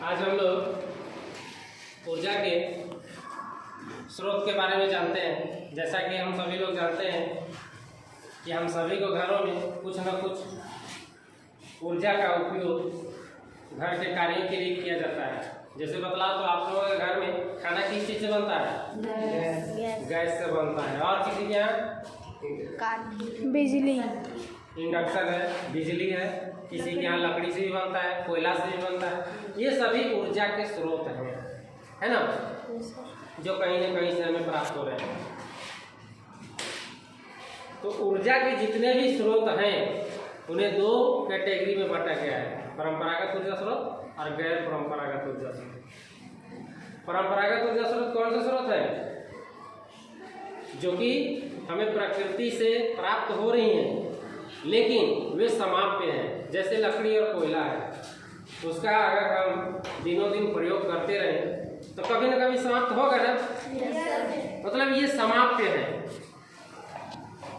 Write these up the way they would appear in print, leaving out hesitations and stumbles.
आज हम लोग ऊर्जा के स्रोत के बारे में जानते हैं। जैसा कि हम सभी लोग जानते हैं कि हम सभी को घरों में कुछ न कुछ ऊर्जा का उपयोग घर के कार्यों के लिए किया जाता है। जैसे बतलाओ तो आप लोगों के घर में खाना किस चीज़ से बनता है? गैस से बनता है। और किसी के यहाँ बिजली, इंडक्शन है, बिजली है, किसी के यहाँ लकड़ी से भी बनता है, कोयला से भी बनता है। ये सभी ऊर्जा के स्रोत हैं, है ना, जो कहीं न कहीं से हमें प्राप्त हो रहे हैं। तो ऊर्जा के जितने भी स्रोत हैं उन्हें दो कैटेगरी में बांटा गया है, परंपरागत ऊर्जा स्रोत और गैर परंपरागत ऊर्जा स्रोत। परंपरागत ऊर्जा स्रोत कौन सा स्रोत है? जो कि हमें प्रकृति से प्राप्त हो रही हैं लेकिन वे समाप्य हैं। जैसे लकड़ी और कोयला है, उसका अगर हम दिनों दिन प्रयोग करते रहें तो कभी न कभी समाप्त होगा ना, मतलब ये समाप्य है।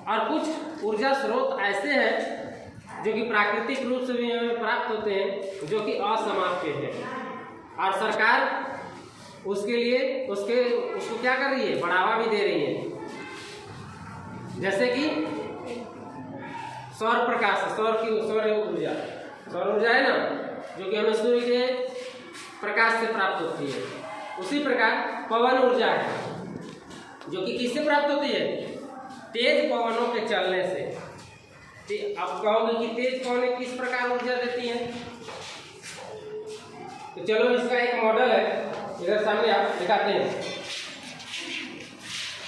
और कुछ ऊर्जा स्रोत ऐसे हैं जो कि प्राकृतिक रूप से भी हमें प्राप्त होते हैं, जो कि असमाप्य है। और सरकार उसके लिए उसको क्या कर रही है? बढ़ावा भी दे रही है। जैसे कि सौर प्रकाश, सौर ऊर्जा है ना, जो कि हमें सूर्य के प्रकाश से प्राप्त होती है। उसी प्रकार पवन ऊर्जा है, जो कि किससे प्राप्त होती है? तेज पवनों के चलने से। आप कहोगे कि तेज पवनें किस प्रकार ऊर्जा देती हैं? तो चलो इसका एक मॉडल है, इधर सामने आप दिखाते हैं।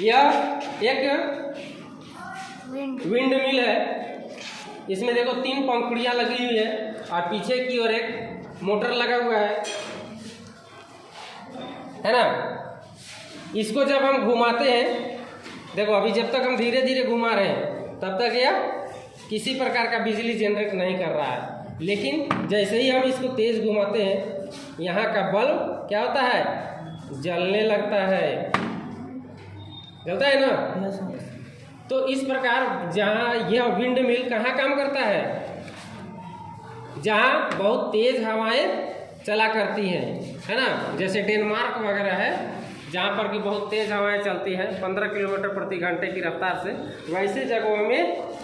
यह एक विंड मिल है। इसमें देखो 3 पंखुड़ियाँ लगी हुई है और पीछे की ओर एक मोटर लगा हुआ है ना। इसको जब हम घुमाते हैं, देखो अभी जब तक हम धीरे धीरे घुमा रहे हैं तब तक यह किसी प्रकार का बिजली जनरेट नहीं कर रहा है। लेकिन जैसे ही हम इसको तेज घुमाते हैं, यहाँ का बल्ब क्या होता है? जलने लगता है। जलता है ना। तो इस प्रकार जहाँ यह विंड मिल कहाँ काम करता है? जहाँ बहुत तेज हवाएं चला करती हैं, है ना। जैसे डेनमार्क वगैरह है, जहाँ पर कि बहुत तेज हवाएं चलती हैं 15 किलोमीटर प्रति घंटे की रफ्तार से। वैसे जगहों में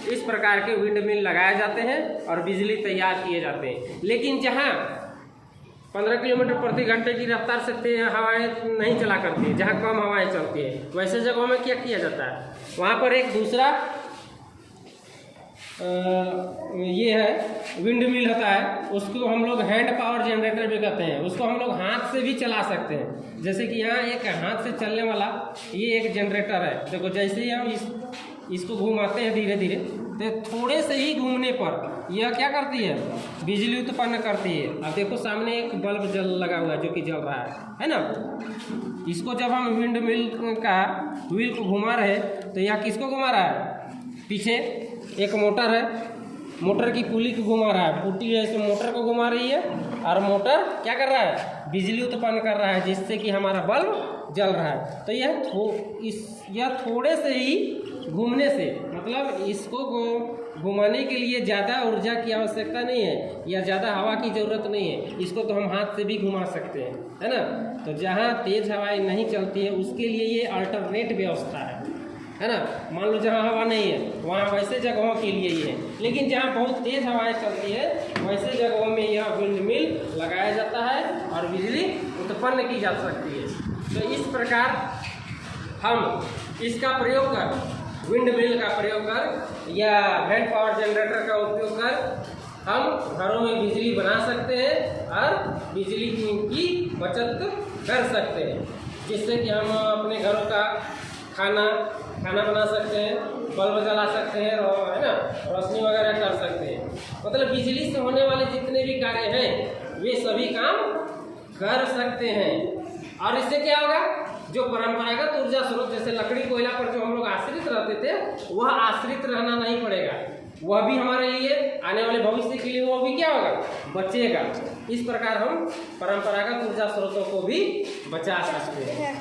इस प्रकार के विंड मिल लगाए जाते हैं और बिजली तैयार किए जाते हैं। लेकिन जहाँ 15 किलोमीटर प्रति घंटे की रफ्तार से तेज हवाएं नहीं चला करती है, जहाँ कम हवाएं चलती है, वैसे जगहों में क्या किया जाता है? वहाँ पर एक दूसरा ये है विंड मिल होता है। उसको हम लोग हैंड पावर जनरेटर भी कहते हैं। उसको हम लोग हाथ से भी चला सकते हैं। जैसे कि यहाँ एक हाथ से चलने वाला ये एक जनरेटर है। देखो जैसे ही हम इसको घुमाते हैं धीरे धीरे, तो थोड़े से ही घूमने पर यह क्या करती है? बिजली उत्पन्न करती है। अब देखो सामने एक बल्ब लगा हुआ है जो कि जल रहा है ना। इसको जब हम विंड मिल का व्हील को घुमा रहे हैं तो यह किसको घुमा रहा है? पीछे एक मोटर है, मोटर की पुली को घुमा रहा है। पुटी है तो मोटर को घुमा रही है और मोटर क्या कर रहा है? बिजली उत्पन्न कर रहा है, जिससे कि हमारा बल्ब जल रहा है। तो यह थोड़े से ही घूमने से, मतलब इसको घुमाने के लिए ज़्यादा ऊर्जा की आवश्यकता नहीं है या ज़्यादा हवा की ज़रूरत नहीं है। इसको तो हम हाथ से भी घुमा सकते हैं, है ना। तो जहाँ तेज़ हवाएं नहीं चलती है उसके लिए ये अल्टरनेट व्यवस्था है ना। मान लो जहाँ हवा नहीं है वहाँ वैसे जगहों के लिए ही है। लेकिन जहाँ बहुत तेज़ हवाएं चलती है वैसे जगहों में यह विंड मिल लगाया जाता है और बिजली उत्पन्न की जा सकती है। तो इस प्रकार हम इसका प्रयोग कर, विंड मिल का प्रयोग कर या हैंड पावर जनरेटर का उपयोग कर हम घरों में बिजली बना सकते हैं और बिजली की बचत कर सकते हैं, जिससे कि हम अपने घरों का खाना बना सकते हैं, बल्ब जला सकते हैं, है ना, रोशनी वगैरह कर सकते हैं। मतलब बिजली से होने वाले जितने भी कार्य हैं वे सभी काम कर सकते हैं। और इससे क्या होगा? जो परंपरागत ऊर्जा स्रोत जैसे लकड़ी कोयला पर जो हम लोग आश्रित रहते थे, वह आश्रित रहना नहीं पड़ेगा। वह भी हमारे लिए आने वाले भविष्य के लिए वो भी क्या होगा? बचेगा। इस प्रकार हम परंपरागत ऊर्जा स्रोतों को भी बचा सकते हैं।